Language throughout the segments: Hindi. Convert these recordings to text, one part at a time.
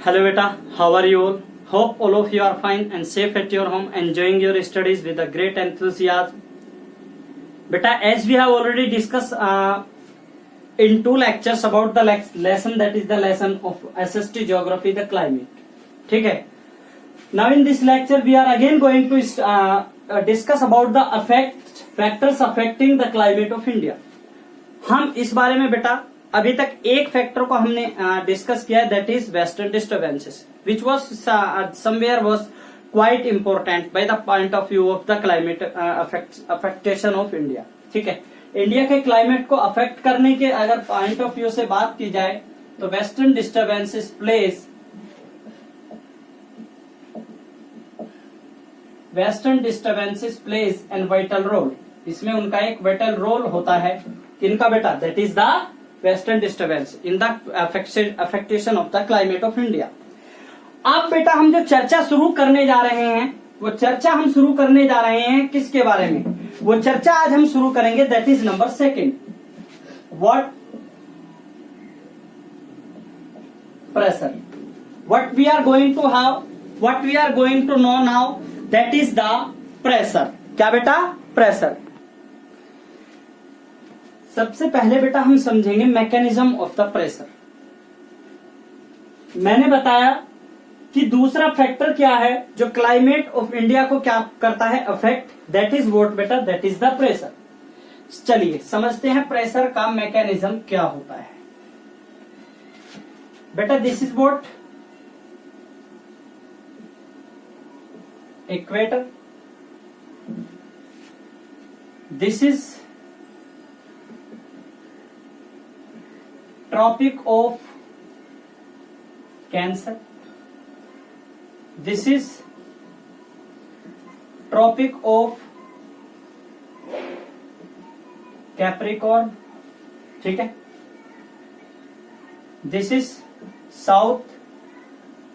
Hello beta, how are you all? Hope all of you are fine and safe at your home, enjoying your studies with a great enthusiasm. Beta, as we have already discussed in 2 lectures about the lesson, that is the lesson of SST Geography, the climate. ठीक है. Now in this lecture we are again going to discuss about the factors affecting the climate of India. हम इस बारे में बेटा अभी तक एक फैक्टर को हमने डिस्कस किया, that is western disturbances, which was somewhere was quite important by the point of view of the climate affectation of India. ठीक है, इंडिया के क्लाइमेट को अफेक्ट करने के अगर पॉइंट ऑफ व्यू से बात की जाए तो western disturbances plays an vital role. इसमें उनका एक वाइटल रोल होता है. किनका बेटा? That is the western disturbance in the affectation of the climate of India. अब बेटा हम जो चर्चा शुरू करने जा रहे हैं, वो चर्चा हम शुरू करने जा रहे हैं किसके बारे में? वो चर्चा आज हम शुरू करेंगे, that is number 2. What pressure, what we are going to know now, that is the pressure. क्या बेटा? प्रेशर. सबसे पहले बेटा हम समझेंगे मैकेनिज्म ऑफ द प्रेशर. मैंने बताया कि दूसरा फैक्टर क्या है जो क्लाइमेट ऑफ इंडिया को क्या करता है? अफेक्ट. दैट इज व्हाट बेटा? That is the pressure. चलिए समझते हैं प्रेशर का मैकेनिज्म क्या होता है. बेटा this is what equator, this is Tropic of Cancer, this is Tropic of Capricorn. ठीक है, this is South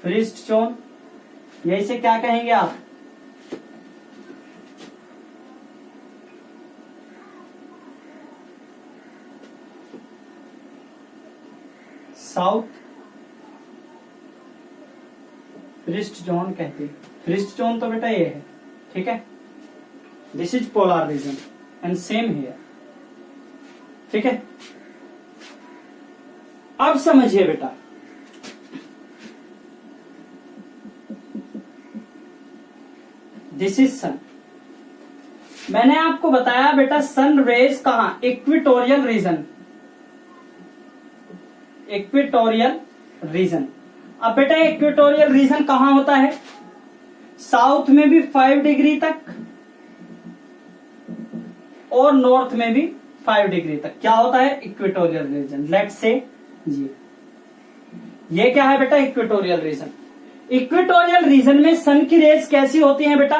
Frost Zone. यही से क्या कहेंगे आप? साउथ फ्रिस्ट जोन कहते हैं. फ्रिस्ट जोन तो बेटा ये है. ठीक है, this is polar region and same here. ठीक है, अब समझिए बेटा, दिस इज सन. मैंने आपको बताया बेटा सन रेज कहां? Equatorial region. Equatorial region. अब बेटा इक्वेटोरियल रीजन कहां होता है? साउथ में भी 5 डिग्री तक और नॉर्थ में भी 5 डिग्री तक. क्या होता है? Equatorial region. लेट्स से जी, ये क्या है बेटा? Equatorial region. इक्वेटोरियल रीजन में सन की रेज कैसी होती हैं बेटा?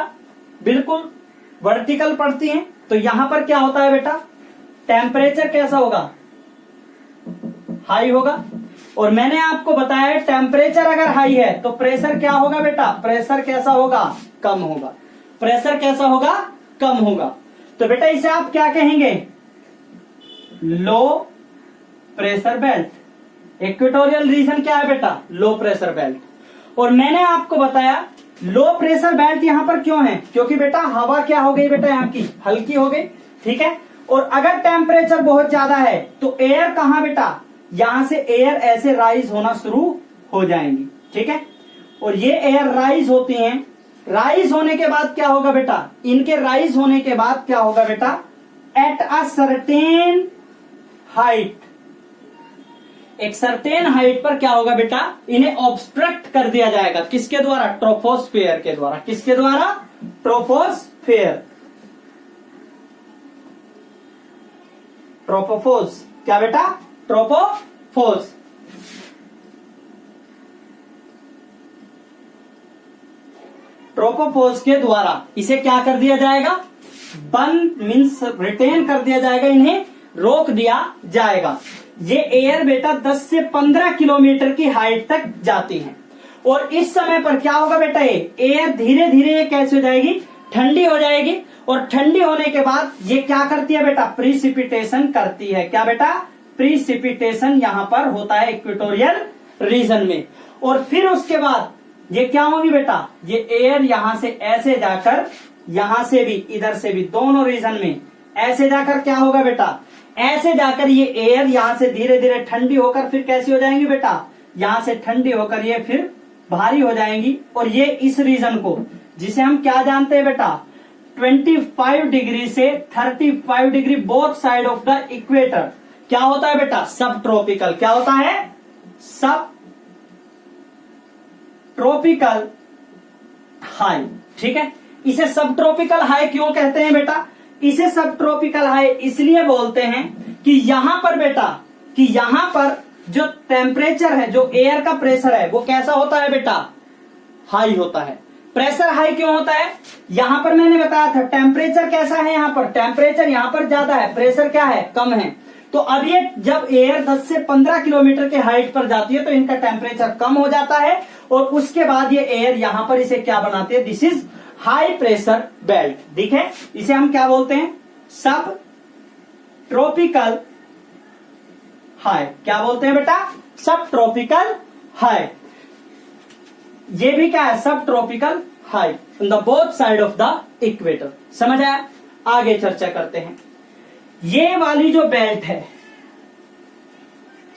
बिल्कुल वर्टिकल पड़ती हैं. तो यहां पर क्या होता है बेटा? टेम्परेचर कैसा होगा? हाई होगा. और मैंने आपको बताया टेम्परेचर अगर हाई है तो प्रेशर क्या होगा बेटा? प्रेशर कैसा होगा? कम होगा. प्रेशर कैसा होगा? कम होगा. तो बेटा इसे आप क्या कहेंगे? लो प्रेशर बेल्ट. इक्वेटोरियल रीजन क्या है बेटा? लो प्रेशर बेल्ट. और मैंने आपको बताया लो प्रेशर बेल्ट यहां पर क्यों है? क्योंकि बेटा हवा क्या हो गई बेटा? यहां की हल्की हो गई. ठीक है, और अगर टेम्परेचर बहुत ज्यादा है तो एयर कहां बेटा? यहां से एयर ऐसे राइज होना शुरू हो जाएंगी. ठीक है, और ये एयर राइज होती हैं. राइज होने के बाद क्या होगा बेटा? इनके राइज होने के बाद क्या होगा बेटा? एट अ सर्टेन हाइट, एक सर्टेन हाइट पर क्या होगा बेटा? इन्हें ऑब्स्ट्रक्ट कर दिया जाएगा. किसके द्वारा? ट्रोपोस्फेयर के द्वारा. किसके द्वारा? ट्रोपोस्फेयर. ट्रोपोफोस. क्या बेटा? ट्रोपोफोस. ट्रोपोफोस के द्वारा इसे क्या कर दिया जाएगा? बंद मीन्स रिटेन कर दिया जाएगा. इन्हें रोक दिया जाएगा. ये एयर बेटा 10 से 15 किलोमीटर की हाइट तक जाती है. और इस समय पर क्या होगा बेटा? ये एयर धीरे धीरे ये कैसे हो जाएगी? ठंडी हो जाएगी. और ठंडी होने के बाद ये क्या करती है बेटा? प्रिसिपिटेशन करती है. क्या बेटा? प्रिसिपिटेशन यहां पर होता है इक्वेटोरियल रीजन में। और फिर उसके बाद ये क्या होगी बेटा, ये एयर यहां से ऐसे जाकर, यहां से भी इधर से भी, दोनों रीजन में ऐसे जाकर क्या होगा बेटा, ऐसे जाकर ये एयर यहां से धीरे धीरे ठंडी होकर फिर कैसी हो जाएंगी बेटा, यहां से ठंडी होकर ये फिर भारी हो जाएंगी। और ये इस रीजन को, जिसे हम क्या जानते हैं बेटा, 25 डिग्री से 35 degree both side of the equator, क्या होता है बेटा, सब ट्रॉपिकल। क्या होता है, सब ट्रॉपिकल हाई। ठीक है, इसे सब ट्रॉपिकल हाई क्यों कहते हैं बेटा, इसे सब ट्रॉपिकल हाई इसलिए बोलते हैं कि यहां पर बेटा, कि यहां पर जो टेम्परेचर है, जो एयर का प्रेशर है, वो कैसा होता है बेटा, हाई होता है। प्रेशर हाई क्यों होता है, यहां पर मैंने बताया था टेम्परेचर कैसा है, यहां पर टेम्परेचर यहां पर ज्यादा है, प्रेशर क्या है, कम है। तो अब ये जब एयर 10 से 15 किलोमीटर के हाइट पर जाती है तो इनका टेम्परेचर कम हो जाता है, और उसके बाद ये एयर यहां पर इसे क्या बनाती है, this is high pressure belt. ठीक है, इसे हम क्या बोलते हैं, सब ट्रॉपिकल हाई। क्या बोलते हैं बेटा, सब ट्रॉपिकल हाई। ये भी क्या है, सब tropical high on the both side of the equator. समझ आया, आगे चर्चा करते हैं। ये वाली जो बेल्ट है,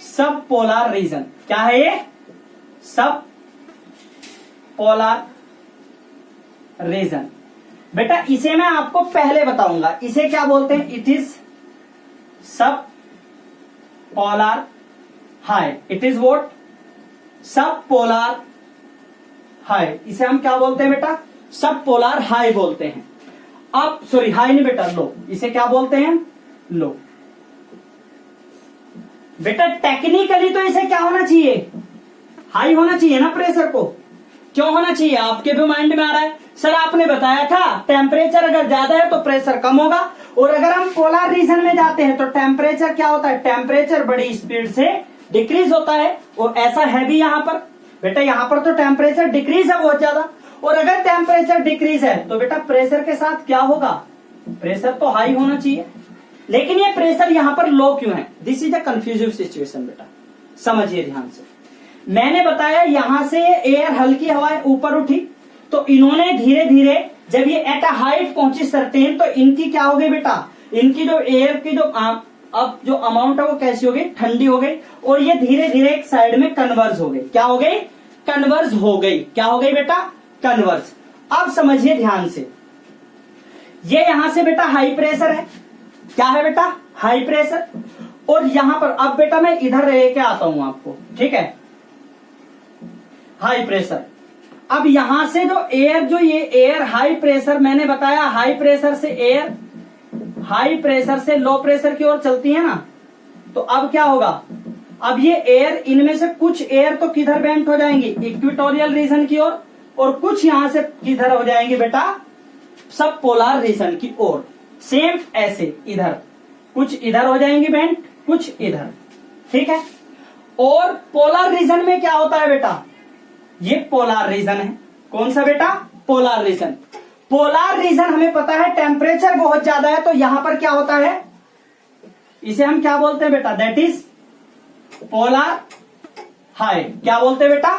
सब पोलर रीजन, क्या है ये, सब पोलर रीजन। बेटा इसे मैं आपको पहले बताऊंगा, इसे क्या बोलते हैं, इट इज सब polar high. It is what, सब पोलर हाई। इसे हम क्या बोलते हैं बेटा, सब पोलर हाई बोलते हैं। अब सॉरी, हाई नहीं बेटा, लो। इसे क्या बोलते हैं, लो। बेटा टेक्निकली तो इसे क्या होना चाहिए, हाई होना चाहिए ना प्रेशर को। क्यों होना चाहिए, आपके भी माइंड में आ रहा है, सर आपने बताया था टेम्परेचर अगर ज्यादा है तो प्रेशर कम होगा, और अगर हम पोलर रीजन में जाते हैं तो टेम्परेचर क्या होता है, टेम्परेचर बड़ी स्पीड से डिक्रीज होता है। और ऐसा है भी यहां पर बेटा, यहां पर तो टेम्परेचर डिक्रीज है बहुत ज्यादा, और अगर टेम्परेचर डिक्रीज है तो बेटा प्रेशर के साथ क्या होगा, प्रेशर तो हाई होना चाहिए। लेकिन ये प्रेशर यहां पर लो क्यों है, दिस इज अ कंफ्यूजिव सिचुएशन बेटा, समझिए ध्यान से। मैंने बताया यहां से एयर हल्की हवाएं ऊपर उठी, तो इन्होंने धीरे धीरे जब ये एट अ हाइट पहुंची सर्टेन, तो इनकी क्या हो गई बेटा, इनकी जो एयर की जो अब जो अमाउंट है वो कैसी हो गई, ठंडी हो गई, और ये धीरे धीरे एक साइड में कन्वर्ज हो गई। क्या हो गई, कन्वर्ज हो गई। क्या हो गई बेटा, कन्वर्ज। अब समझिए ध्यान से, ये यहां से बेटा हाई प्रेशर है, क्या है बेटा, हाई प्रेशर। और यहां पर अब बेटा मैं इधर लेके आता हूं आपको, ठीक है, हाई प्रेशर। अब यहां से जो एयर, जो ये एयर हाई प्रेशर, मैंने बताया हाई प्रेशर से एयर हाई प्रेशर से लो प्रेशर की ओर चलती है ना, तो अब क्या होगा, अब ये एयर, इनमें से कुछ एयर तो किधर बेंट हो जाएंगी, इक्वेटोरियल रीजन की ओर, और कुछ यहां से किधर हो जाएंगी बेटा, सब पोलर रीजन की ओर। सेम ऐसे इधर कुछ इधर हो जाएंगी बेंट, कुछ इधर। ठीक है, और पोलर रीजन में क्या होता है बेटा, ये पोलर रीजन है। कौन सा बेटा, पोलर रीजन। पोलर रीजन हमें पता है टेम्परेचर बहुत ज्यादा है, तो यहां पर क्या होता है, इसे हम क्या बोलते हैं बेटा, दैट इज पोलर हाई। क्या बोलते हैं बेटा,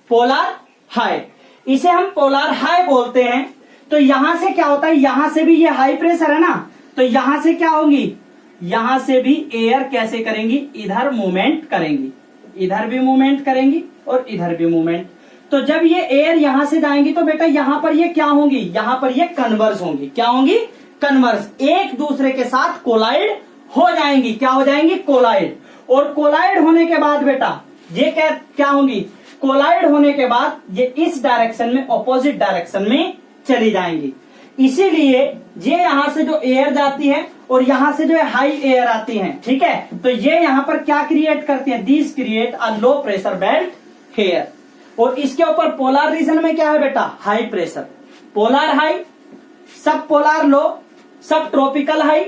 पोलर हाई। इसे हम पोलर हाई बोलते हैं। तो यहां से क्या होता है, यहां से भी ये हाई प्रेशर है ना, तो यहां से क्या होगी, यहां से भी एयर कैसे करेंगी, इधर मूवमेंट करेंगी, इधर भी मूवमेंट करेंगी और इधर भी मूवमेंट। तो जब ये एयर यहां से जाएंगी तो बेटा यहां पर ये क्या होंगी, यहां पर ये कन्वर्स होंगी। क्या होंगी, कन्वर्स, एक दूसरे के साथ कोलाइड हो जाएंगी। क्या हो जाएंगी, कोलाइड। और कोलाइड होने के बाद बेटा ये क्या होंगी, कोलाइड होने के बाद ये इस डायरेक्शन में, ऑपोजिट डायरेक्शन में चली जाएंगी। इसीलिए ये यहां से जो एयर जाती है और यहां से जो है हाई एयर आती है, ठीक है, तो ये यहां पर क्या क्रिएट करती है, this create a low pressure belt here. और इसके ऊपर पोलर रीजन में क्या है बेटा, high pressure, polar high, sub polar low, sub tropical high,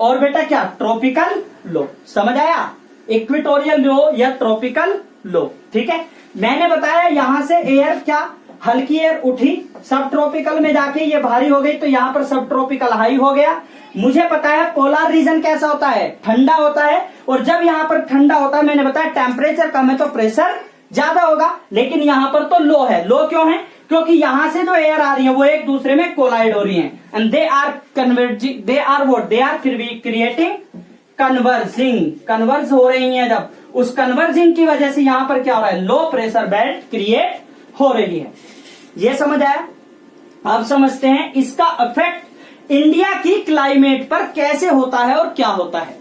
और बेटा क्या, ट्रॉपिकल लो। समझ आया, इक्वेटोरियल लो या ट्रॉपिकल लो। ठीक है, मैंने बताया यहां से एयर क्या हल्की एयर उठी, सब ट्रॉपिकल में जाके ये भारी हो गई, तो यहाँ पर सब ट्रॉपिकल हाई हो गया। मुझे पता है पोलर रीजन कैसा होता है, ठंडा होता है, और जब यहाँ पर ठंडा होता है, मैंने बताया टेम्परेचर कम है तो प्रेशर ज्यादा होगा, लेकिन यहाँ पर तो लो है। लो क्यों है? क्योंकि यहां से जो एयर आ रही है वो एक दूसरे में कोलाइड हो रही है, and they are converging, they are what, they are creating converging, converge हो रही है। जब उस कन्वर्जिंग की वजह से यहां पर क्या हो रहा है, लो प्रेशर बेल्ट क्रिएट हो रही है। ये समझ आया? अब समझते हैं इसका इफेक्ट इंडिया की क्लाइमेट पर कैसे होता है और क्या होता है।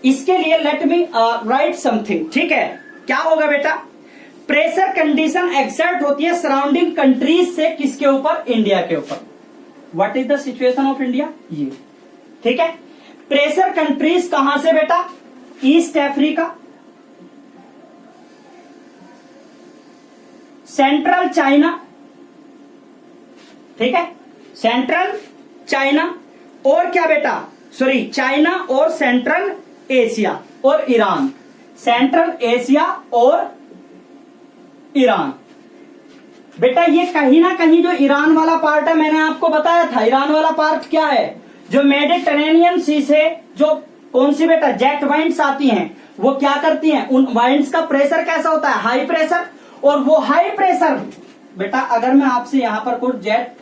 इसके लिए लेट मी राइट समथिंग, ठीक है? क्या होगा बेटा, प्रेशर कंडीशन एक्सर्ट होती है सराउंडिंग कंट्रीज से, किसके ऊपर? इंडिया के ऊपर। What is the situation of India, ये ठीक है। प्रेशर कंट्रीज कहां से बेटा? ईस्ट अफ्रीका, सेंट्रल चाइना, ठीक है, सेंट्रल चाइना, और क्या बेटा, सॉरी, चाइना और सेंट्रल एशिया और ईरान, सेंट्रल एशिया और ईरान। बेटा ये कहीं ना कहीं जो ईरान वाला पार्ट है, मैंने आपको बताया था, ईरान वाला पार्ट क्या है, जो मेडिटेरेनियन सी से जो कौन सी बेटा जेट वाइंड्स आती हैं, वो क्या करती हैं, उन वाइंड्स का प्रेशर कैसा होता है, हाई प्रेशर। और वो हाई प्रेशर बेटा, अगर मैं आपसे यहां पर कुछ जेट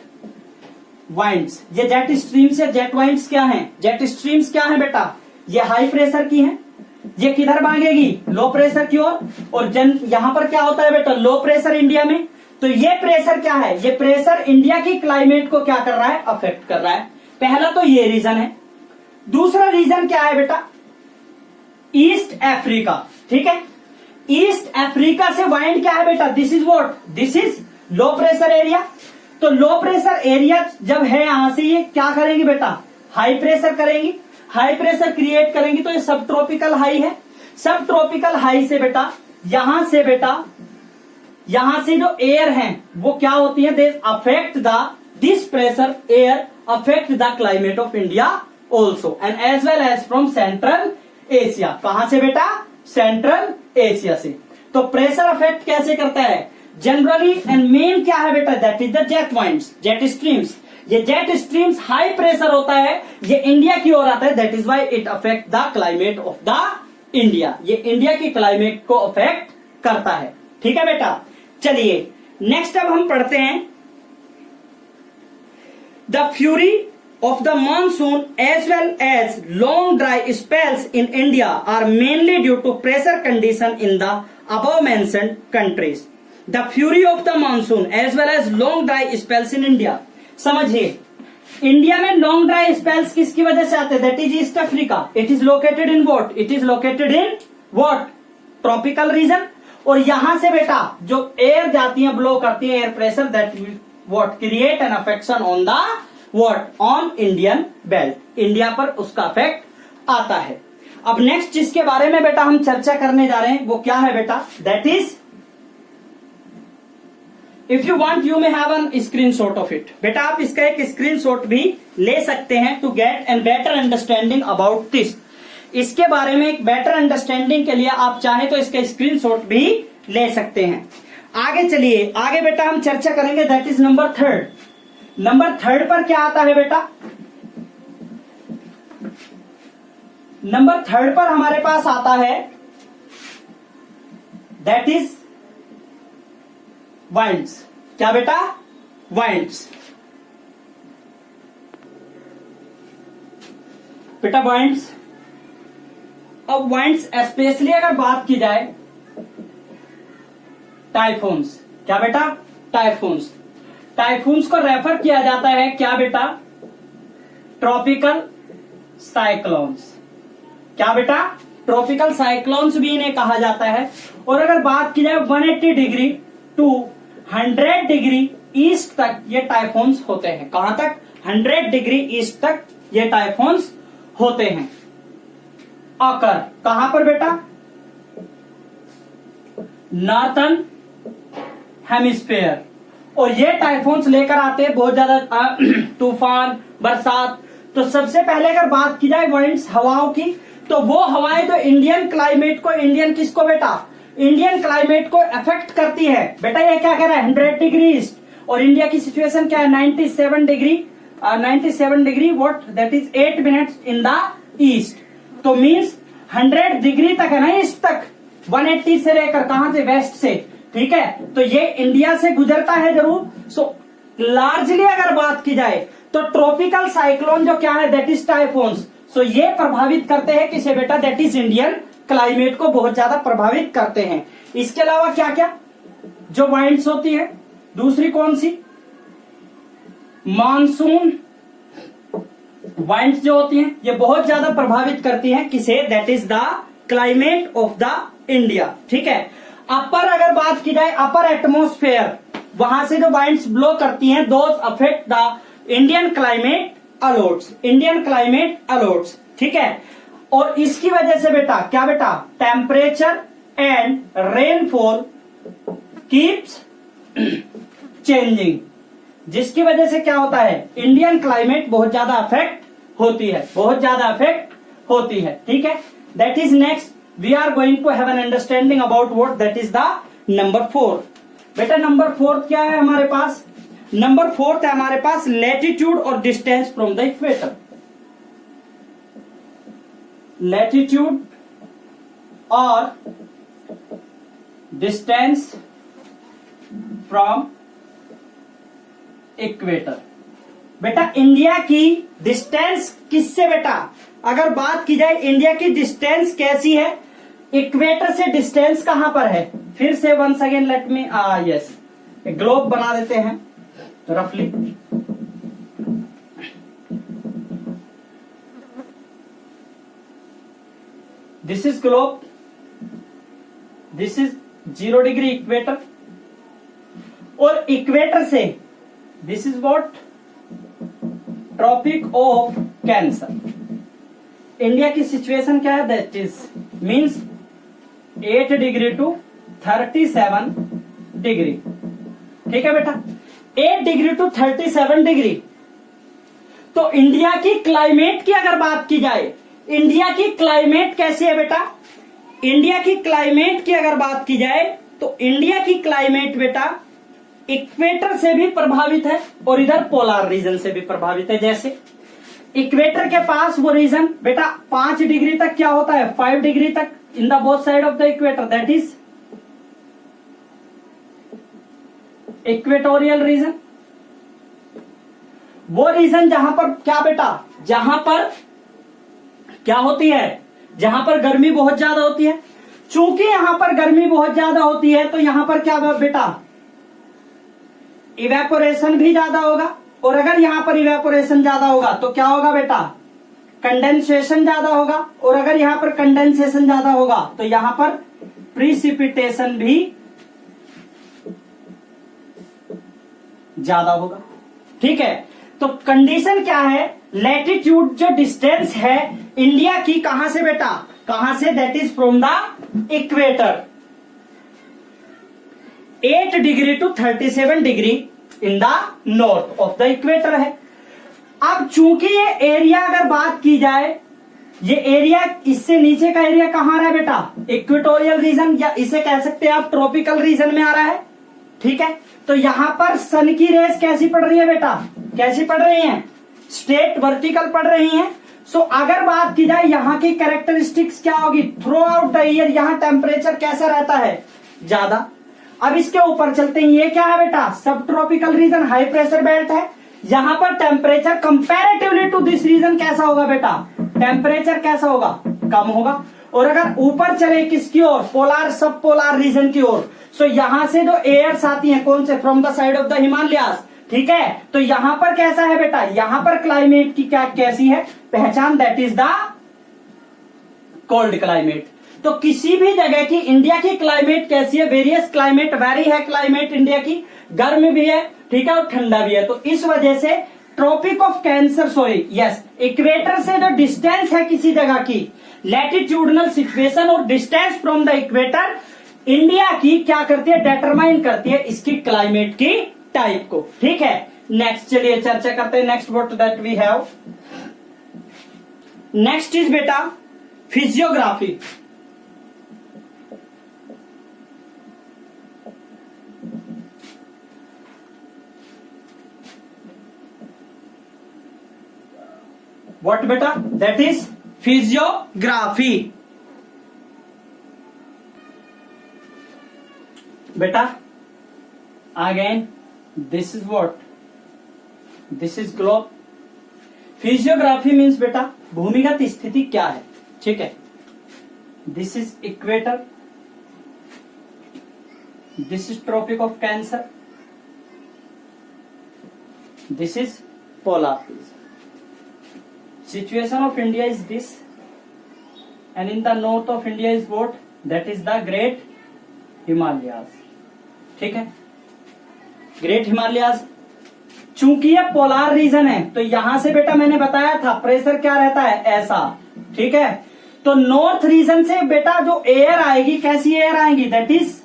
वाइंड्स, ये जेट स्ट्रीम्स या जेट वाइंड्स क्या हैं, जेट स्ट्रीम्स क्या है बेटा, ये हाई प्रेशर की हैं, ये किधर भागेगी, लो प्रेशर की ओर। और यहां पर क्या होता है बेटा, लो प्रेशर इंडिया में। तो ये प्रेशर क्या है, ये प्रेशर इंडिया की क्लाइमेट को क्या कर रहा है, अफेक्ट कर रहा है। पहला तो ये रीजन है। दूसरा रीजन क्या है बेटा, ईस्ट अफ्रीका, ठीक है, ईस्ट अफ्रीका से वाइंड क्या है बेटा, this is what, this is low pressure area. तो लो प्रेशर एरिया जब है, यहां से ये क्या करेंगी बेटा, हाई प्रेशर करेंगी, हाई प्रेशर क्रिएट करेंगी, तो ये सब ट्रॉपिकल हाई है। सब ट्रॉपिकल हाई से बेटा, यहां से जो एयर है वो क्या होती है, they affect this pressure air affect the climate of India also and as well as from central Asia. कहां से बेटा, सेंट्रल एशिया से। तो प्रेशर अफेक्ट कैसे करता है जनरली, एंड मेन क्या है बेटा, that is the jet winds, jet streams. ये जेट स्ट्रीम्स हाई प्रेशर होता है, ये इंडिया की ओर आता है, that is why it affect the climate of the India. ये इंडिया की क्लाइमेट को अफेक्ट करता है, ठीक है बेटा। चलिए नेक्स्ट अब हम पढ़ते हैं, the fury of the monsoon as well as long dry spells in India are mainly due to pressure condition in the above mentioned countries. The fury of the monsoon as well as long dry spells in India. समझिए, इंडिया में लॉन्ग ड्राई स्पेल्स किसकी वजह से आते हैं, that is east Africa. It is located in what, it is located in what, tropical region. और यहां से बेटा जो एयर जाती है, ब्लो करती है air pressure, that will what create an affection on the what, on Indian belt. India पर उसका इफेक्ट आता है। अब नेक्स्ट जिसके बारे में बेटा हम चर्चा करने जा रहे हैं वो क्या है बेटा, that is, if you want you may have an screenshot of it. बेटा आप इसका एक स्क्रीनशॉट भी ले सकते हैं to get an better understanding about this. इसके बारे में एक बेटर अंडरस्टैंडिंग के लिए आप चाहें तो इसका स्क्रीनशॉट भी ले सकते हैं। आगे चलिए, आगे बेटा हम चर्चा करेंगे, that is number third. Number third पर क्या आता है बेटा, नंबर थर्ड पर हमारे पास आता है दैट इज वाइंड्स। क्या बेटा, वाइंड्स। बेटा वाइंड्स, अब वाइंड्स स्पेशली अगर बात की जाए टाइफून्स, क्या बेटा, टाइफून्स। टाइफून्स को रेफर किया जाता है क्या बेटा, ट्रॉपिकल साइक्लोन्स। क्या बेटा, ट्रॉपिकल साइक्लोन्स भी इन्हें कहा जाता है। और अगर बात की जाए 180 डिग्री टू 100 डिग्री ईस्ट तक ये टाइफून्स होते हैं। कहां तक, 100 डिग्री ईस्ट तक ये टाइफून्स होते हैं। अकर कहां पर बेटा, नॉर्थर्न हेमिस्फीयर। और ये टाइफून्स लेकर आते हैं बहुत ज्यादा तूफान, बरसात। तो सबसे पहले अगर बात की जाए वाइंड्स, हवाओं की, तो वो हवाएं जो इंडियन क्लाइमेट को, इंडियन किसको बेटा, इंडियन क्लाइमेट को अफेक्ट करती है। बेटा ये क्या कह रहा है, 100 डिग्री ईस्ट और इंडिया की सिचुएशन क्या है 97 degree 97 degree what that is 8 minutes in the east. तो मीन्स 100 डिग्री तक है ना ईस्ट तक, 180 से लेकर कहां से वेस्ट से, ठीक है। तो ये इंडिया से गुजरता है जरूर। सो लार्जली अगर बात की जाए तो ट्रॉपिकल साइक्लोन जो क्या है दैट इज टाइफोन्स। सो ये प्रभावित करते हैं किसे बेटा, दैट इज इंडियन क्लाइमेट को बहुत ज्यादा प्रभावित करते हैं। इसके अलावा क्या क्या जो वाइंड्स होती है, दूसरी कौन सी, मानसून वाइंड्स जो होती हैं ये बहुत ज्यादा प्रभावित करती हैं किसे, that is the climate of the India, ठीक है। अपर अगर बात की जाए अपर एटमोस्फेयर, वहां से जो वाइंड्स ब्लो करती हैं those affect the Indian climate a lots, Indian climate a lots, ठीक है। और इसकी वजह से बेटा क्या बेटा, temperature and rainfall keeps changing, जिसकी वजह से क्या होता है इंडियन क्लाइमेट बहुत ज्यादा अफेक्ट होती है, बहुत ज्यादा अफेक्ट होती है, ठीक है। That is next we are going to have an understanding about what that is the number 4। बेटा नंबर 4 क्या है हमारे पास, नंबर 4 है हमारे पास लैटिट्यूड और distance from the equator. Latitude और डिस्टेंस फ्रॉम इक्वेटर। बेटा इंडिया की डिस्टेंस किससे बेटा, अगर बात की जाए इंडिया की डिस्टेंस कैसी है, इक्वेटर से डिस्टेंस कहां पर है, फिर से once again let me yes globe बना देते हैं रफली। This is globe, this is 0 degree equator, और इक्वेटर से this is what tropic of cancer. India की सिचुएशन क्या है, that is means 8 degree to 37 degree, ठीक है बेटा, 8 डिग्री टू 37 डिग्री। तो इंडिया की क्लाइमेट की अगर बात की जाए, इंडिया की क्लाइमेट कैसी है बेटा, इंडिया की क्लाइमेट की अगर बात की जाए तो इंडिया की क्लाइमेट बेटा इक्वेटर से भी प्रभावित है और इधर पोलर रीजन से भी प्रभावित है। जैसे इक्वेटर के पास वो रीजन बेटा 5 डिग्री तक क्या होता है, 5 डिग्री तक in the both side of the equator, that is equatorial region. वो रीजन जहां पर क्या बेटा, जहां पर क्या होती है, जहां पर गर्मी बहुत ज्यादा होती है। चूंकि यहां पर गर्मी बहुत ज्यादा होती है तो यहां पर क्या बेटा इवेपोरेशन भी ज्यादा होगा, और अगर यहां पर इवेपोरेशन ज्यादा होगा तो क्या होगा बेटा, कंडेंसेशन ज्यादा होगा, और अगर यहां पर कंडेंसेशन ज्यादा होगा तो यहां पर प्रिसिपिटेशन भी ज्यादा होगा, ठीक है। तो कंडीशन क्या है, लैटिट्यूड जो डिस्टेंस है इंडिया की कहां से बेटा, कहां से, that is from the equator 8 degree to 37 degree in the north of the equator है। अब चूंकि ये एरिया अगर बात की जाए, ये एरिया इससे नीचे का एरिया कहां रहा है बेटा, इक्वेटोरियल रीजन, या इसे कह सकते हैं आप ट्रॉपिकल रीजन में आ रहा है, ठीक है। तो यहां पर सन की रेस कैसी पड़ रही है बेटा, कैसी पड़ रही है, स्ट्रेट वर्टिकल पड़ रही है। सो अगर बात की जाए यहां की कैरेक्टरिस्टिक्स क्या होगी, थ्रू आउट द ईयर यहां टेम्परेचर कैसा रहता है, ज्यादा। अब इसके ऊपर चलते हैं, ये क्या है बेटा, सब tropical region, high pressure belt है। यहां पर temperature comparatively to this region कैसा होगा बेटा, टेम्परेचर कैसा होगा, कम होगा। और अगर ऊपर चले किसकी ओर, पोलार सब पोलार रीजन की ओर, सो यहां से जो एयर्स आती हैं कौन से, from the side of the Himalayas, ठीक है। तो यहां पर कैसा है बेटा, यहां पर क्लाइमेट की क्या कैसी है पहचान, that is the cold climate. तो किसी भी जगह की इंडिया की क्लाइमेट कैसी है, वेरियस क्लाइमेट वेरी है, क्लाइमेट इंडिया की गर्म भी है, ठीक है, और ठंडा भी है। तो इस वजह से tropic of cancer sorry yes equator से जो डिस्टेंस है किसी जगह की, लैटिट्यूडनल सिचुएशन और distance from the equator India की क्या करती है, डिटरमाइन करती है इसकी क्लाइमेट की टाइप को, ठीक है। नेक्स्ट चलिए चर्चा करते हैं, next what that we have, next is बेटा फिजियोग्राफी। व्हाट बेटा, दैट इज फिजियोग्राफी। बेटा again this is what, this is globe. Physiography means बेटा भूमिगत स्थिति क्या है, ठीक है। This is equator, this is tropic of cancer, this is polar. Situation of India is this, and in the north of India is what, that is the great Himalayas, ठीक है। ग्रेट हिमालयाज, चूंकि ये पोलार रीजन है तो यहां से बेटा मैंने बताया था प्रेशर क्या रहता है, ऐसा, ठीक है। तो नॉर्थ रीजन से बेटा जो एयर आएगी, कैसी एयर आएगी, दैट इज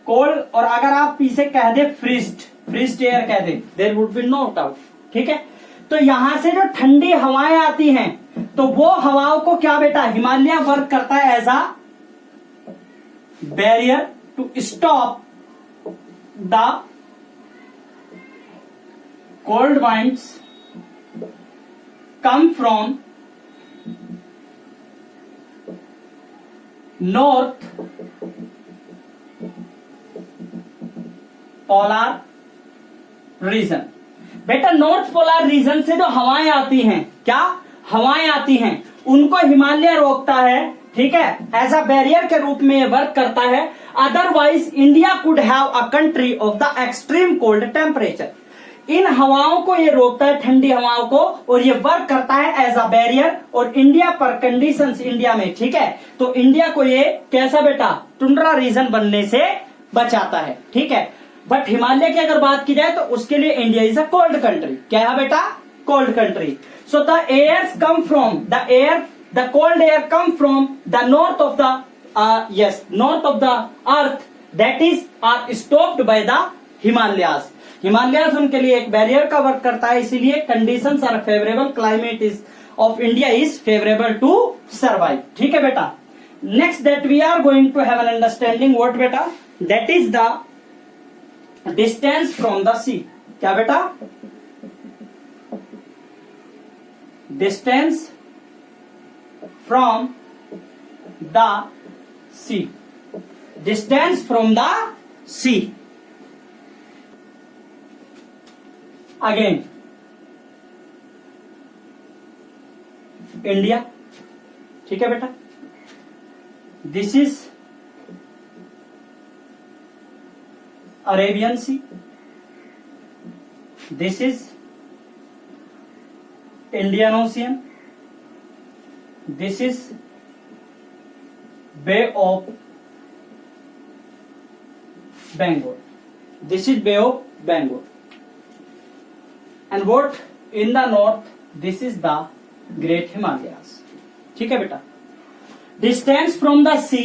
कोल्ड, और अगर आप इसे कह दे फ्रिज्ड एयर कह दे, there would be no doubt, ठीक है। तो यहां से जो ठंडी हवाएं आती हैं तो वो हवाओं को क्या बेटा, हिमालय वर्क करता है as a barrier to stop the cold winds come from north polar region। बेटा नॉर्थ पोलर रीजन से जो हवाएं आती हैं, क्या हवाएं आती हैं, उनको हिमालय रोकता है, ठीक है, एज अ बैरियर के रूप में ये वर्क करता है। Otherwise India could have a country of the extreme cold temperature. इन हवाओं को ये रोकता है, ठंडी हवाओं को, और ये वर्क करता है एज अ बैरियर, और इंडिया पर कंडीशंस इंडिया में, ठीक है, तो इंडिया को ये कैसा बेटा, टुंड्रा रीजन बनने से बचाता है, ठीक है। बट हिमालय की अगर बात की जाए तो उसके लिए India is a cold country. क्या है बेटा, cold country. So the airs come from the air, the cold air come from the north of the north of the earth, that is are stopped by the Himalayas. Himalayas उनके लिए एक बैरियर का वर्क करता है, इसीलिए conditions are favourable, climate is of India is favourable to survive, ठीक है बेटा। Next that we are going to have an understanding what बेटा, that is the distance from the sea. क्या बेटा, distance from the sea, distance from the sea. Again India, ठीक है बेटा, this is Arabian Sea, this is Indian Ocean, this is Bay of Bengal, this is Bay of Bengal, and what in the north, this is the great Himalayas, ठीक है बेटा। डिस्टेंस फ्रॉम द सी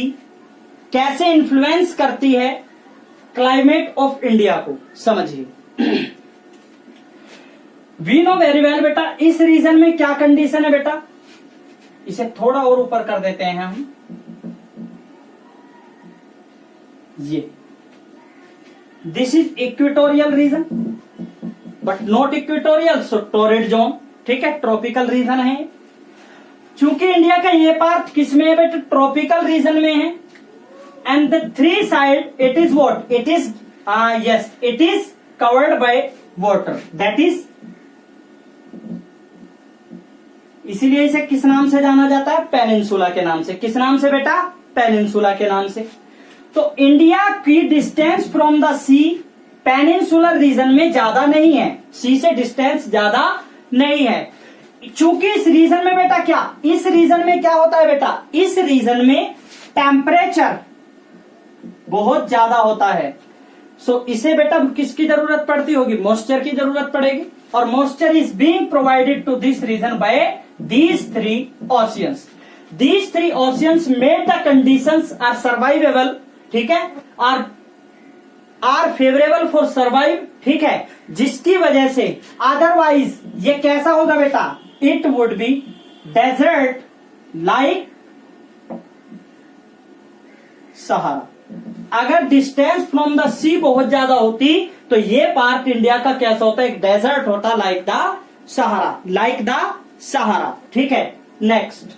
कैसे इन्फ्लुएंस करती है क्लाइमेट ऑफ इंडिया को, समझिए। वी नो वेरी वेल बेटा, इस रीजन में क्या कंडीशन है बेटा, इसे थोड़ा और ऊपर कर देते हैं हम, ये this is equatorial region but not equatorial, so torrid zone, ठीक है, ट्रॉपिकल रीजन है। चूंकि इंडिया का ये पार्ट किसमें है बेटा, ट्रॉपिकल रीजन में है, and the three side it is what, it is yes, it is covered by water, that is, इसीलिए इसे किस नाम से जाना जाता है, पेनिनसुला के नाम से। किस नाम से बेटा, पेनिनसुला के नाम से। तो इंडिया की distance from the sea peninsular region में ज्यादा नहीं है, सी से डिस्टेंस ज्यादा नहीं है। चूंकि इस रीजन में बेटा क्या, इस रीजन में क्या होता है बेटा, इस रीजन में टेम्परेचर बहुत ज्यादा होता है। सो इसे बेटा किसकी जरूरत पड़ती होगी, मॉइस्चर की जरूरत पड़ेगी, और moisture is being provided to this region by these three oceans. These three oceans made the conditions are survivable, ठीक है, आर फेवरेबल फॉर सर्वाइव, ठीक है, जिसकी वजह से अदरवाइज ये कैसा होगा बेटा, it would be desert like Sahara. अगर डिस्टेंस फ्रॉम द सी बहुत ज्यादा होती तो ये पार्ट इंडिया का कैसा होता है, एक डेजर्ट होता, like the Sahara, like the Sahara. ठीक है, नेक्स्ट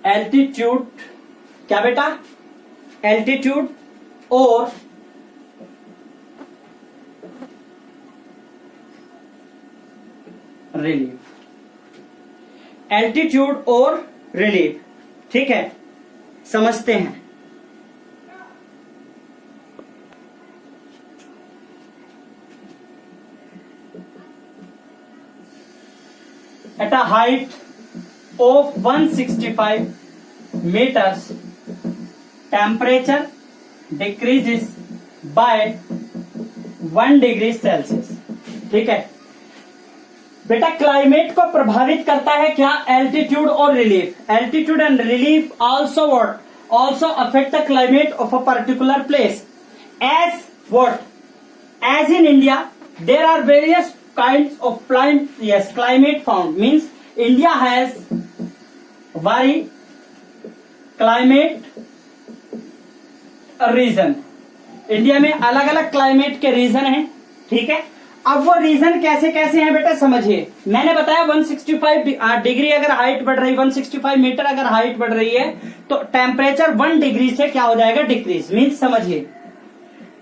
एल्टीट्यूड, क्या बेटा, एल्टीट्यूड और रिलीफ, एल्टीट्यूड और रिलीफ। ठीक है, समझते हैं। At a height of 165 meters, temperature decreases by 1 degree Celsius. ठीक है बेटा, क्लाइमेट को प्रभावित करता है क्या, एल्टीट्यूड और relief. Altitude and relief also what, also affect the climate of a particular place. As what, as in India there are various kinds of climate found, means India has very climate region. India में अलग अलग क्लाइमेट के रीजन हैं। ठीक है, अब वो रीजन कैसे कैसे हैं बेटा समझिए। मैंने बताया 165 डिग्री अगर हाइट बढ़ रही, 165 मीटर अगर हाइट बढ़ रही है तो टेम्परेचर 1 डिग्री से क्या हो जाएगा, डिक्रीज। मीन्स समझिए,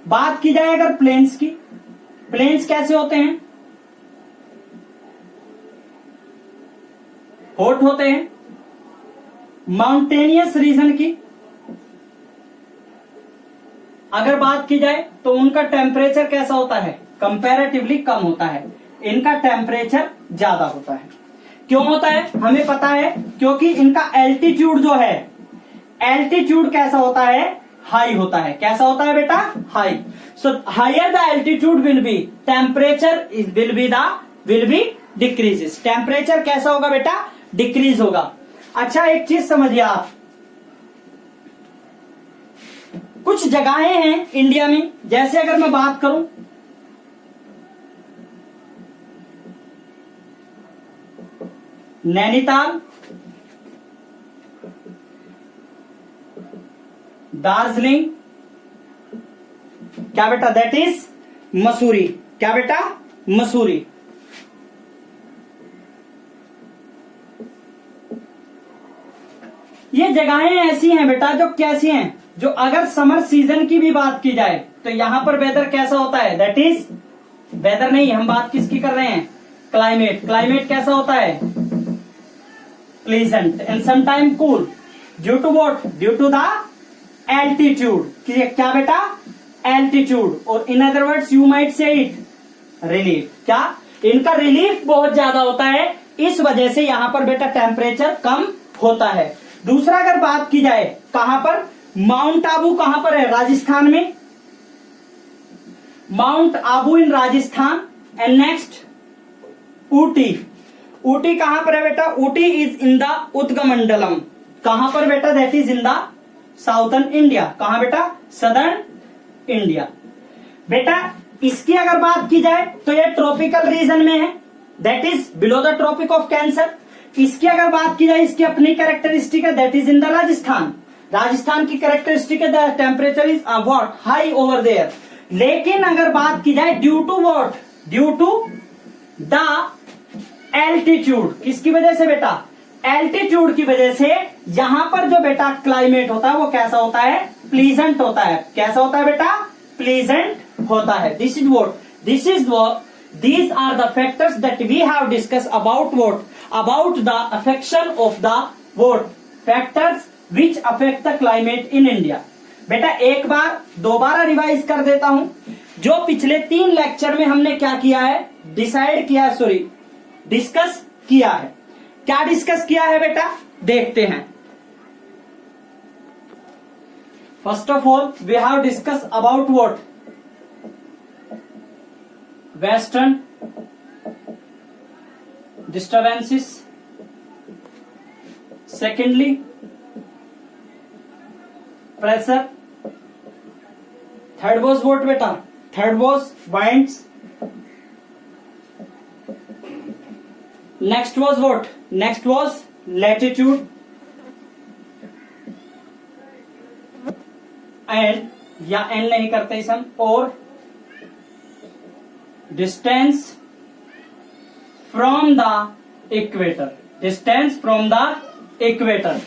बात की जाए अगर प्लेन्स की, प्लेन्स कैसे होते हैं, हॉट होते हैं। माउंटेनियस रीजन की अगर बात की जाए तो उनका टेम्परेचर कैसा होता है, कंपैरेटिवली कम होता है, इनका टेम्परेचर ज्यादा होता है। क्यों होता है हमें पता है, क्योंकि इनका एल्टीट्यूड जो है, एल्टीट्यूड कैसा होता है, हाई होता है। कैसा होता है बेटा, high. So higher the altitude will be, temperature will be decreases. Temperature कैसा होगा बेटा, डिक्रीज होगा। अच्छा एक चीज समझिए आप, कुछ जगहें हैं इंडिया में, जैसे अगर मैं बात करूं नैनीताल, दार्जिलिंग, क्या बेटा, दैट इज मसूरी। क्या बेटा, मसूरी। ये जगहें ऐसी हैं बेटा जो कैसी हैं, जो अगर समर सीजन की भी बात की जाए तो यहां पर वेदर कैसा होता है, दैट इज, वेदर नहीं, हम बात किसकी कर रहे हैं, क्लाइमेट। क्लाइमेट कैसा होता है, pleasant and sometime cool, due to what, due to the altitude. क्या बेटा, एल्टीट्यूड। और in other words you might say it relief. क्या, इनका रिलीफ बहुत ज्यादा होता है, इस वजह से यहां पर बेटा टेम्परेचर कम होता है। दूसरा अगर बात की जाए कहां पर, माउंट आबू कहां पर है, राजस्थान में, mount Abu in Rajasthan. And next Ooty. Ooty कहां पर है बेटा, Ooty is in the Udhagamandalam. कहां पर बेटा, that is in the southern India. कहां बेटा, सदर्न इंडिया। बेटा इसकी अगर बात की जाए तो ये ट्रॉपिकल रीजन में है, that is below the tropic of cancer. इसकी अगर बात की जाए, इसकी अपनी कैरेक्टरिस्टिक है, that is in the Rajasthan. Rajasthan की कैरेक्टरिस्टिक है, the temperature is what, high over there. लेकिन अगर बात की जाए due to what, due to the altitude, किसकी वजह से बेटा, एल्टीट्यूड की वजह से यहां पर जो बेटा क्लाइमेट होता है वो कैसा होता है, प्लीजेंट होता है। कैसा होता है बेटा, प्लीजेंट होता है। This is what, these are the factors that we have discussed about what, about the affection of the what, factors which affect the climate in India। बेटा एक बार दोबारा रिवाइज कर देता हूं, जो पिछले 3 लेक्चर में हमने क्या किया है, डिस्कस किया है। क्या डिस्कस किया है बेटा, देखते हैं। First of all we have discuss about what, western disturbances, secondly pressure, third was what beta, third was winds, next was what, next was latitude, end या एंड नहीं करते इस हम, और distance from the equator, distance from the equator.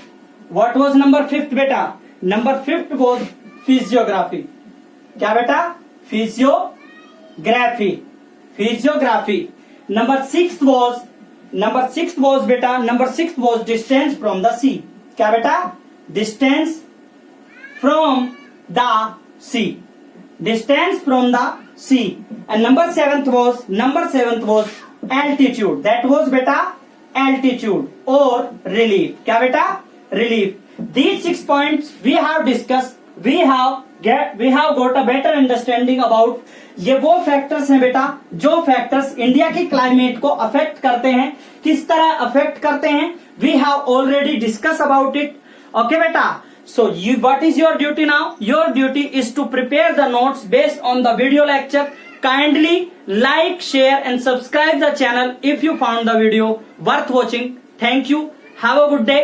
What was number 5 बेटा? Number 5 was physiography. क्या बेटा? Physiography, physiography. नंबर 6 वाज बेटा, number 6 was distance from the sea. क्या बेटा? Distance from the sea, distance from the sea. And number 7 was altitude. That was बेटा एल्टीट्यूड और रिलीफ. क्या बेटा? Relief. These 6 points we have discussed. We have got a better understanding about. ये वो फैक्टर्स हैं बेटा जो फैक्टर्स इंडिया की क्लाइमेट को अफेक्ट करते हैं. किस तरह अफेक्ट करते हैं? We have already discussed about it. Okay बेटा. So what is your duty now? Your duty is to prepare the notes based on the video lecture. Kindly like, share and subscribe the channel if you found the video worth watching. Thank you. Have a good day.